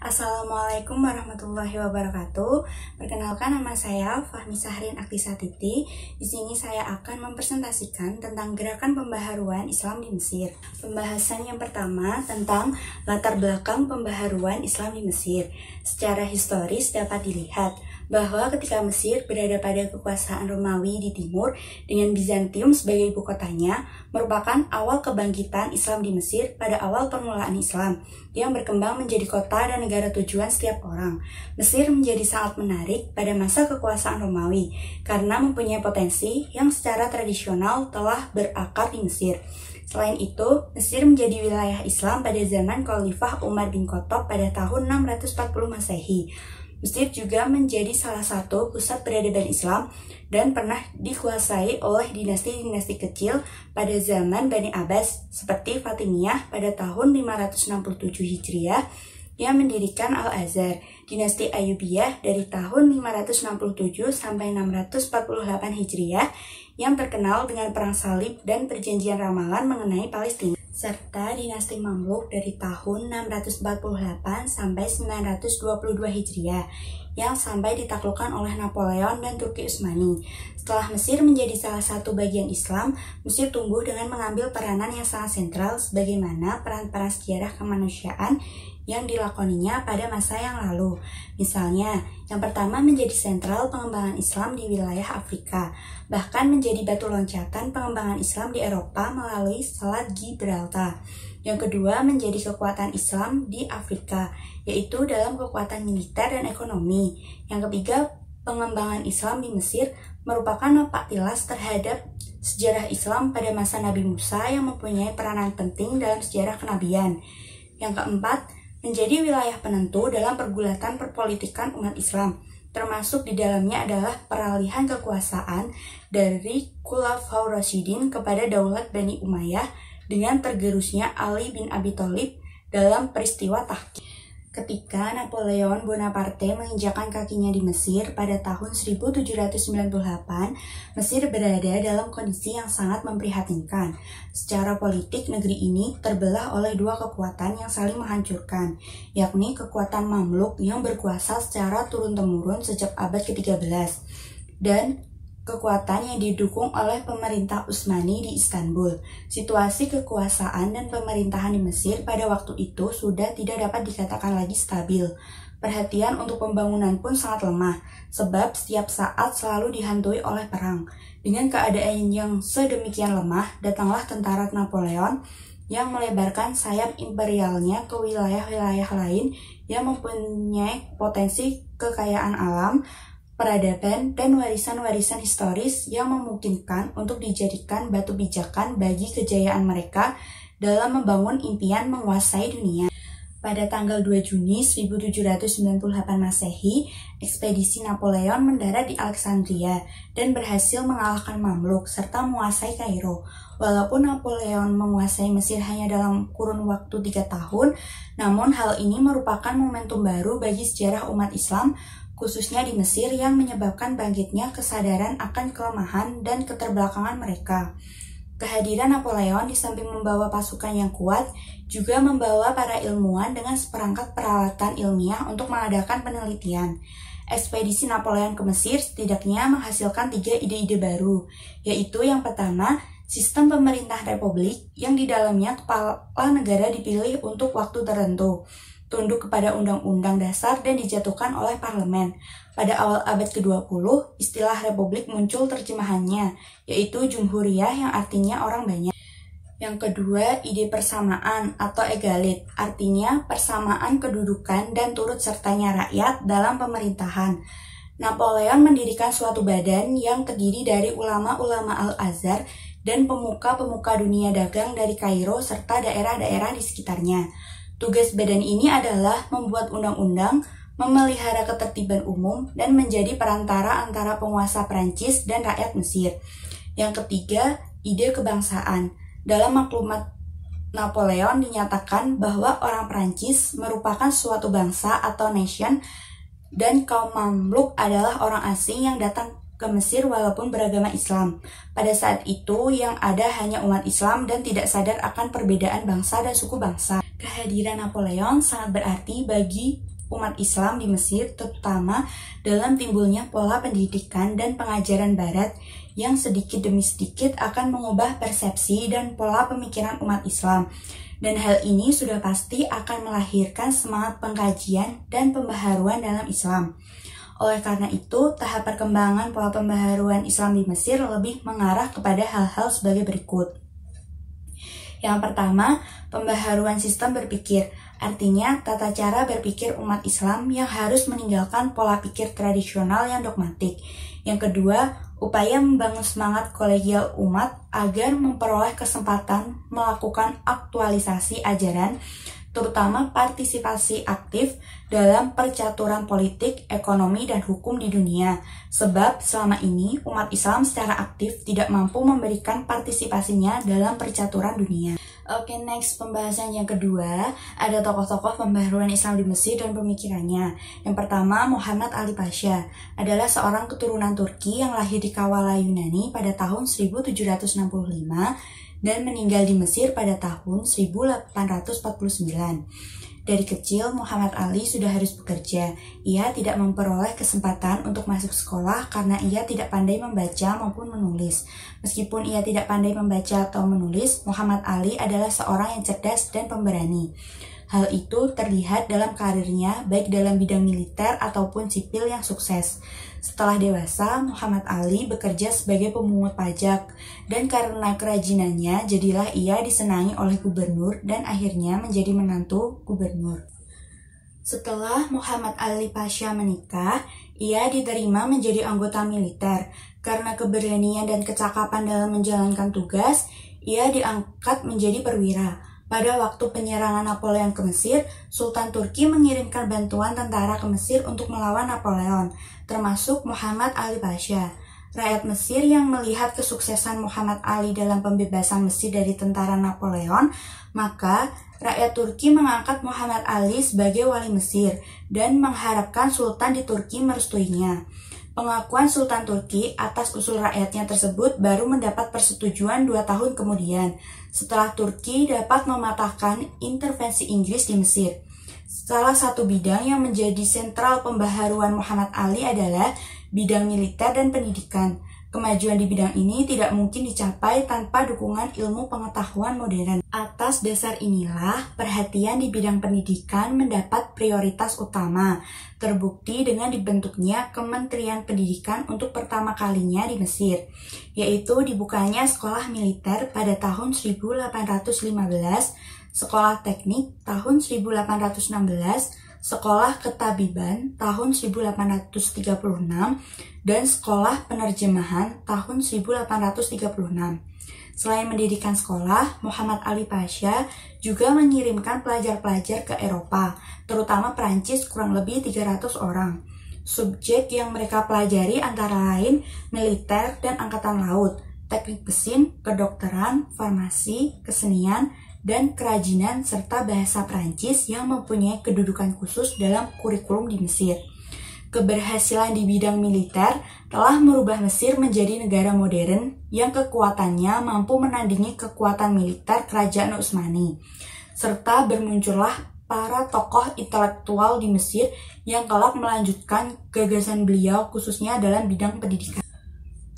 Assalamualaikum warahmatullahi wabarakatuh. Perkenalkan, nama saya Fahmi Sahrin Aktisatiti. Di sini saya akan mempresentasikan tentang gerakan pembaharuan Islam di Mesir. Pembahasan yang pertama tentang latar belakang pembaharuan Islam di Mesir. Secara historis dapat dilihat bahwa ketika Mesir berada pada kekuasaan Romawi di timur dengan Bizantium sebagai ibu kotanya, merupakan awal kebangkitan Islam di Mesir pada awal permulaan Islam yang berkembang menjadi kota dan negara tujuan setiap orang. Mesir menjadi sangat menarik pada masa kekuasaan Romawi karena mempunyai potensi yang secara tradisional telah berakar di Mesir. Selain itu, Mesir menjadi wilayah Islam pada zaman Khalifah Umar bin Khattab pada tahun 640 Masehi. Mesir juga menjadi salah satu pusat peradaban Islam dan pernah dikuasai oleh dinasti-dinasti kecil pada zaman Bani Abbas seperti Fatimiyah pada tahun 567 Hijriah yang mendirikan Al-Azhar, dinasti Ayyubiyah dari tahun 567 sampai 648 Hijriah yang terkenal dengan Perang Salib dan Perjanjian Ramalan mengenai Palestina, serta dinasti Mamluk dari tahun 648 sampai 922 Hijriah yang sampai ditaklukkan oleh Napoleon dan Turki Utsmani. Setelah Mesir menjadi salah satu bagian Islam, Mesir tumbuh dengan mengambil peranan yang sangat sentral sebagaimana peran-peran sejarah kemanusiaan yang dilakoninya pada masa yang lalu. Misalnya, yang pertama menjadi sentral pengembangan Islam di wilayah Afrika, bahkan menjadi batu loncatan pengembangan Islam di Eropa melalui Selat Gibraltar. Yang kedua menjadi kekuatan Islam di Afrika, yaitu dalam kekuatan militer dan ekonomi. Yang ketiga, pengembangan Islam di Mesir merupakan nampak jelas terhadap sejarah Islam pada masa Nabi Musa yang mempunyai peranan penting dalam sejarah kenabian. Yang keempat, menjadi wilayah penentu dalam pergulatan perpolitikan umat Islam, termasuk di dalamnya adalah peralihan kekuasaan dari Khulafaur Rasyidin kepada Daulat Bani Umayyah dengan tergerusnya Ali bin Abi Thalib dalam peristiwa Tahkim. Ketika Napoleon Bonaparte menginjakkan kakinya di Mesir pada tahun 1798, Mesir berada dalam kondisi yang sangat memprihatinkan. Secara politik, negeri ini terbelah oleh dua kekuatan yang saling menghancurkan, yakni kekuatan Mamluk yang berkuasa secara turun-temurun sejak abad ke-13, dan kekuatan yang didukung oleh pemerintah Utsmani di Istanbul. Situasi kekuasaan dan pemerintahan di Mesir pada waktu itu sudah tidak dapat dikatakan lagi stabil. Perhatian untuk pembangunan pun sangat lemah, sebab setiap saat selalu dihantui oleh perang. Dengan keadaan yang sedemikian lemah, datanglah tentara Napoleon yang melebarkan sayap imperialnya ke wilayah-wilayah lain yang mempunyai potensi kekayaan alam, peradaban, dan warisan-warisan historis yang memungkinkan untuk dijadikan batu pijakan bagi kejayaan mereka dalam membangun impian menguasai dunia. Pada tanggal 2 Juni 1798 Masehi, ekspedisi Napoleon mendarat di Alexandria dan berhasil mengalahkan Mamluk serta menguasai Kairo. Walaupun Napoleon menguasai Mesir hanya dalam kurun waktu 3 tahun, namun hal ini merupakan momentum baru bagi sejarah umat Islam, khususnya di Mesir, yang menyebabkan bangkitnya kesadaran akan kelemahan dan keterbelakangan mereka. Kehadiran Napoleon di samping membawa pasukan yang kuat, juga membawa para ilmuwan dengan seperangkat peralatan ilmiah untuk mengadakan penelitian. Ekspedisi Napoleon ke Mesir setidaknya menghasilkan 3 ide-ide baru, yaitu yang pertama, sistem pemerintah republik yang di dalamnya kepala negara dipilih untuk waktu tertentu, tunduk kepada undang-undang dasar dan dijatuhkan oleh parlemen. Pada awal abad ke-20, istilah republik muncul terjemahannya, yaitu Jumhuriyah yang artinya orang banyak. Yang kedua, ide persamaan atau egalit, artinya persamaan kedudukan dan turut sertanya rakyat dalam pemerintahan. Napoleon mendirikan suatu badan yang terdiri dari ulama-ulama Al-Azhar dan pemuka-pemuka dunia dagang dari Kairo serta daerah-daerah di sekitarnya. Tugas badan ini adalah membuat undang-undang, memelihara ketertiban umum, dan menjadi perantara antara penguasa Prancis dan rakyat Mesir. Yang ketiga, ide kebangsaan. Dalam maklumat Napoleon dinyatakan bahwa orang Prancis merupakan suatu bangsa atau nation, dan kaum Mamluk adalah orang asing yang datang ke Mesir walaupun beragama Islam. Pada saat itu yang ada hanya umat Islam dan tidak sadar akan perbedaan bangsa dan suku bangsa. Kehadiran Napoleon sangat berarti bagi umat Islam di Mesir, terutama dalam timbulnya pola pendidikan dan pengajaran Barat yang sedikit demi sedikit akan mengubah persepsi dan pola pemikiran umat Islam. Dan hal ini sudah pasti akan melahirkan semangat pengkajian dan pembaharuan dalam Islam. Oleh karena itu, tahap perkembangan pola pembaharuan Islam di Mesir lebih mengarah kepada hal-hal sebagai berikut. Yang pertama, pembaharuan sistem berpikir, artinya tata cara berpikir umat Islam yang harus meninggalkan pola pikir tradisional yang dogmatik. Yang kedua, upaya membangun semangat kolegial umat agar memperoleh kesempatan melakukan aktualisasi ajaran, terutama partisipasi aktif dalam percaturan politik, ekonomi, dan hukum di dunia. Sebab selama ini umat Islam secara aktif tidak mampu memberikan partisipasinya dalam percaturan dunia. Oke, next pembahasan yang kedua, ada tokoh-tokoh pembaharuan Islam di Mesir dan pemikirannya. Yang pertama, Muhammad Ali Pasha adalah seorang keturunan Turki yang lahir di Kavala, Yunani pada tahun 1765 dan meninggal di Mesir pada tahun 1849. Dari kecil, Muhammad Ali sudah harus bekerja. Ia tidak memperoleh kesempatan untuk masuk sekolah karena ia tidak pandai membaca maupun menulis. Meskipun ia tidak pandai membaca atau menulis, Muhammad Ali adalah seorang yang cerdas dan pemberani. Hal itu terlihat dalam karirnya, baik dalam bidang militer ataupun sipil yang sukses. Setelah dewasa, Muhammad Ali bekerja sebagai pemungut pajak, dan karena kerajinannya, jadilah ia disenangi oleh gubernur dan akhirnya menjadi menantu gubernur. Setelah Muhammad Ali Pasha menikah, ia diterima menjadi anggota militer. Karena keberanian dan kecakapan dalam menjalankan tugas, ia diangkat menjadi perwira. Pada waktu penyerangan Napoleon ke Mesir, Sultan Turki mengirimkan bantuan tentara ke Mesir untuk melawan Napoleon, termasuk Muhammad Ali Pasha. Rakyat Mesir yang melihat kesuksesan Muhammad Ali dalam pembebasan Mesir dari tentara Napoleon, maka rakyat Turki mengangkat Muhammad Ali sebagai wali Mesir dan mengharapkan Sultan di Turki merestuinya. Pengakuan Sultan Turki atas usul rakyatnya tersebut baru mendapat persetujuan 2 tahun kemudian, setelah Turki dapat mematahkan intervensi Inggris di Mesir. Salah satu bidang yang menjadi sentral pembaharuan Muhammad Ali adalah bidang militer dan pendidikan. Kemajuan di bidang ini tidak mungkin dicapai tanpa dukungan ilmu pengetahuan modern. Atas dasar inilah, perhatian di bidang pendidikan mendapat prioritas utama, terbukti dengan dibentuknya Kementerian Pendidikan untuk pertama kalinya di Mesir, yaitu dibukanya sekolah militer pada tahun 1815, sekolah teknik tahun 1816, sekolah ketabiban tahun 1836, dan sekolah penerjemahan tahun 1836. Selain mendirikan sekolah, Muhammad Ali Pasha juga mengirimkan pelajar-pelajar ke Eropa, terutama Prancis kurang lebih 300 orang. Subjek yang mereka pelajari antara lain militer dan angkatan laut, teknik mesin, kedokteran, farmasi, kesenian, dan kerajinan serta bahasa Prancis yang mempunyai kedudukan khusus dalam kurikulum di Mesir. Keberhasilan di bidang militer telah merubah Mesir menjadi negara modern yang kekuatannya mampu menandingi kekuatan militer Kerajaan Utsmani. Serta bermuncullah para tokoh intelektual di Mesir yang kelak melanjutkan gagasan beliau khususnya dalam bidang pendidikan.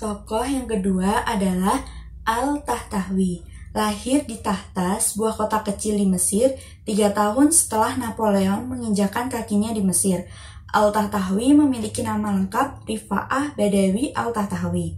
Tokoh yang kedua adalah Al-Tahtawi. Lahir di Tahta, sebuah kota kecil di Mesir, 3 tahun setelah Napoleon menginjakkan kakinya di Mesir. Al-Tahtawi memiliki nama lengkap Rifa'ah Badawi Al-Tahtawi.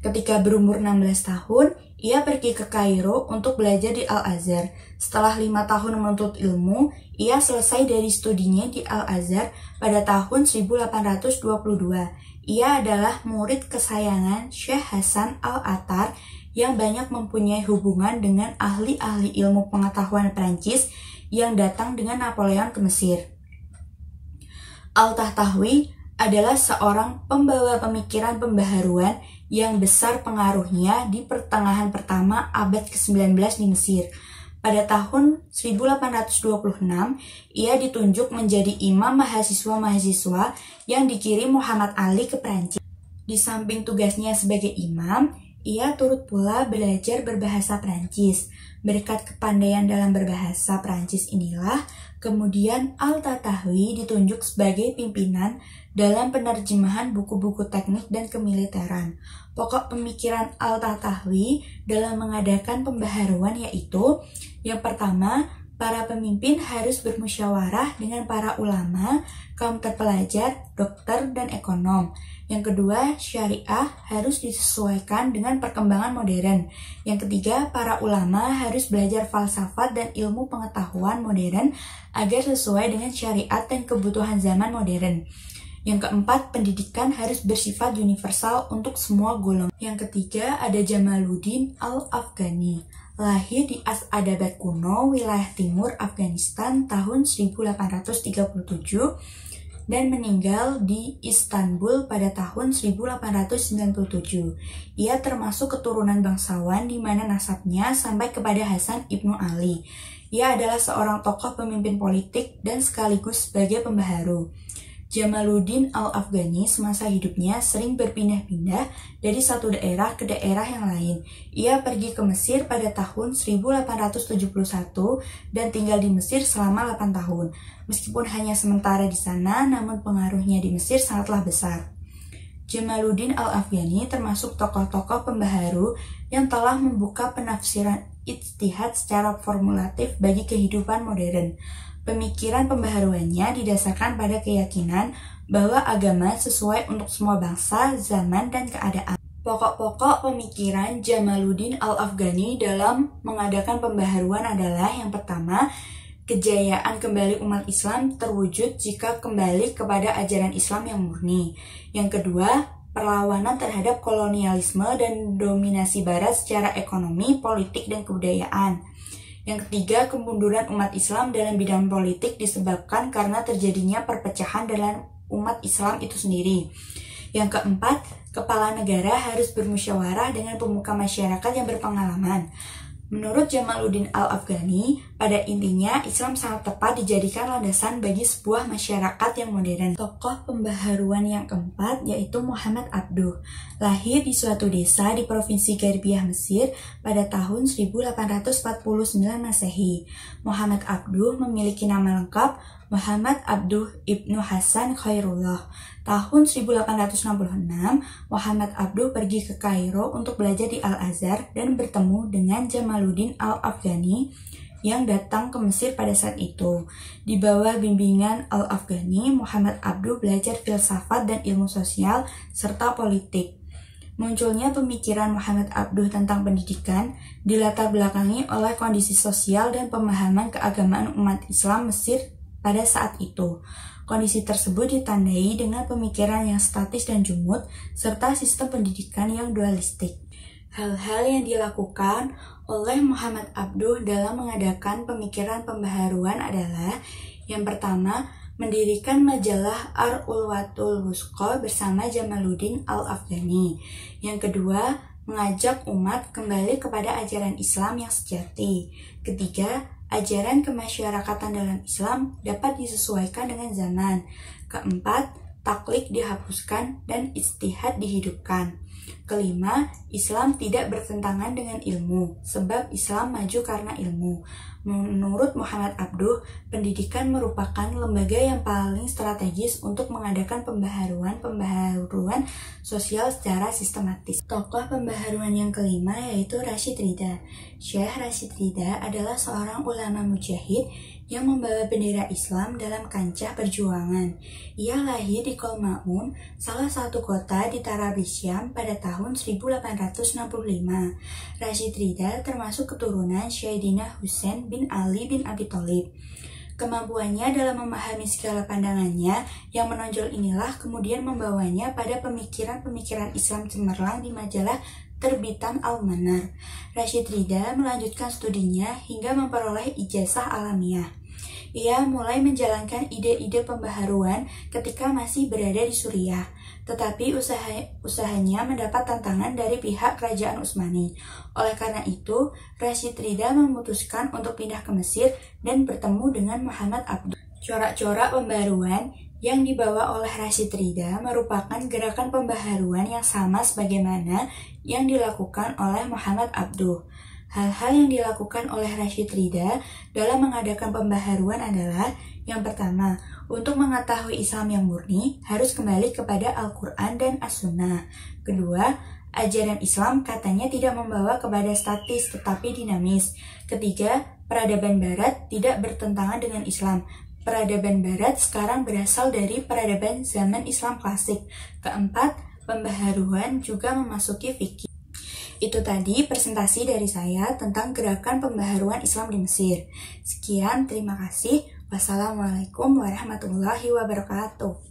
Ketika berumur 16 tahun, ia pergi ke Kairo untuk belajar di Al-Azhar. Setelah 5 tahun menuntut ilmu, ia selesai dari studinya di Al-Azhar pada tahun 1822. Ia adalah murid kesayangan Syekh Hasan Al-Attar yang banyak mempunyai hubungan dengan ahli-ahli ilmu pengetahuan Prancis yang datang dengan Napoleon ke Mesir. Al-Tahtawi adalah seorang pembawa pemikiran pembaharuan yang besar pengaruhnya di pertengahan pertama abad ke-19 di Mesir. Pada tahun 1826, ia ditunjuk menjadi imam mahasiswa-mahasiswa yang dikirim Muhammad Ali ke Prancis. Di samping tugasnya sebagai imam, ia turut pula belajar berbahasa Prancis. Berkat kepandaian dalam berbahasa Prancis inilah, Kemudian Al-Tatahwi ditunjuk sebagai pimpinan dalam penerjemahan buku-buku teknik dan kemiliteran. Pokok pemikiran Al-Tatahwi dalam mengadakan pembaharuan yaitu: yang pertama, para pemimpin harus bermusyawarah dengan para ulama, kaum terpelajar, dokter, dan ekonom. Yang kedua, syariah harus disesuaikan dengan perkembangan modern. Yang ketiga, para ulama harus belajar falsafat dan ilmu pengetahuan modern agar sesuai dengan syariat dan kebutuhan zaman modern. Yang keempat, pendidikan harus bersifat universal untuk semua golongan. Yang ketiga, ada Jamaluddin Al-Afghani. Lahir di Asadabad kuno, wilayah timur Afghanistan tahun 1837 dan meninggal di Istanbul pada tahun 1897. Ia termasuk keturunan bangsawan di mana nasabnya sampai kepada Hasan Ibnu Ali. Ia adalah seorang tokoh pemimpin politik dan sekaligus sebagai pembaharu. Jamaluddin Al-Afghani semasa hidupnya sering berpindah-pindah dari satu daerah ke daerah yang lain. Ia pergi ke Mesir pada tahun 1871 dan tinggal di Mesir selama 8 tahun. Meskipun hanya sementara di sana, namun pengaruhnya di Mesir sangatlah besar. Jamaluddin Al-Afghani termasuk tokoh-tokoh pembaharu yang telah membuka penafsiran ijtihad secara formulatif bagi kehidupan modern. Pemikiran pembaharuannya didasarkan pada keyakinan bahwa agama sesuai untuk semua bangsa, zaman, dan keadaan. Pokok-pokok pemikiran Jamaluddin Al-Afghani dalam mengadakan pembaharuan adalah: yang pertama, kejayaan kembali umat Islam terwujud jika kembali kepada ajaran Islam yang murni. Yang kedua, perlawanan terhadap kolonialisme dan dominasi Barat secara ekonomi, politik, dan kebudayaan. Yang ketiga, kemunduran umat Islam dalam bidang politik disebabkan karena terjadinya perpecahan dalam umat Islam itu sendiri. Yang keempat, kepala negara harus bermusyawarah dengan pemuka masyarakat yang berpengalaman. Menurut Jamaluddin Al-Afghani, pada intinya Islam sangat tepat dijadikan landasan bagi sebuah masyarakat yang modern. Tokoh pembaharuan yang keempat yaitu Muhammad Abduh. Lahir di suatu desa di Provinsi Garbiah, Mesir pada tahun 1849 Masehi. Muhammad Abduh memiliki nama lengkap Muhammad Abduh Ibnu Hasan Khairullah. Tahun 1866, Muhammad Abduh pergi ke Kairo untuk belajar di Al-Azhar dan bertemu dengan Jamaluddin Al-Afghani yang datang ke Mesir pada saat itu. Di bawah bimbingan Al-Afghani, Muhammad Abduh belajar filsafat dan ilmu sosial serta politik. Munculnya pemikiran Muhammad Abduh tentang pendidikan dilatar belakangi oleh kondisi sosial dan pemahaman keagamaan umat Islam Mesir pada saat itu. Kondisi tersebut ditandai dengan pemikiran yang statis dan jumud, serta sistem pendidikan yang dualistik. Hal-hal yang dilakukan oleh Muhammad Abduh dalam mengadakan pemikiran pembaharuan adalah: yang pertama, mendirikan majalah Ar-Ulwatul Wusqa bersama Jamaluddin Al-Afghani. Yang kedua, mengajak umat kembali kepada ajaran Islam yang sejati. Ketiga, ajaran kemasyarakatan dalam Islam dapat disesuaikan dengan zaman. Keempat, taklid dihapuskan dan ijtihad dihidupkan. Kelima, Islam tidak bertentangan dengan ilmu, sebab Islam maju karena ilmu. Menurut Muhammad Abduh, pendidikan merupakan lembaga yang paling strategis untuk mengadakan pembaharuan sosial secara sistematis. Tokoh pembaharuan yang kelima yaitu Rashid Ridha. Syekh Rashid Ridha adalah seorang ulama mujahid yang membawa bendera Islam dalam kancah perjuangan. Ia lahir di Kolmaun, salah satu kota di Tarabisyan pada tahun 1865. Rashid Ridha termasuk keturunan Sayyidina Husain bin Ali bin Abi Thalib. Kemampuannya dalam memahami segala pandangannya yang menonjol inilah kemudian membawanya pada pemikiran-pemikiran Islam cemerlang di majalah terbitan Al-Manar. Rashid Ridha melanjutkan studinya hingga memperoleh ijazah alamiah. Ia mulai menjalankan ide-ide pembaharuan ketika masih berada di Suriah, tetapi usahanya mendapat tantangan dari pihak kerajaan Utsmani. Oleh karena itu, Rashid Ridha memutuskan untuk pindah ke Mesir dan bertemu dengan Muhammad Abduh. Corak-corak pembaharuan yang dibawa oleh Rashid Ridha merupakan gerakan pembaharuan yang sama sebagaimana yang dilakukan oleh Muhammad Abduh. Hal-hal yang dilakukan oleh Rashid Ridha dalam mengadakan pembaharuan adalah yang pertama, untuk mengetahui Islam yang murni harus kembali kepada Al-Quran dan As-Sunnah. Kedua, ajaran Islam katanya tidak membawa kepada statis tetapi dinamis. Ketiga, peradaban Barat tidak bertentangan dengan Islam. Peradaban Barat sekarang berasal dari peradaban zaman Islam klasik. Keempat, pembaharuan juga memasuki fikih. Itu tadi presentasi dari saya tentang gerakan pembaharuan Islam di Mesir. Sekian, terima kasih. Wassalamualaikum warahmatullahi wabarakatuh.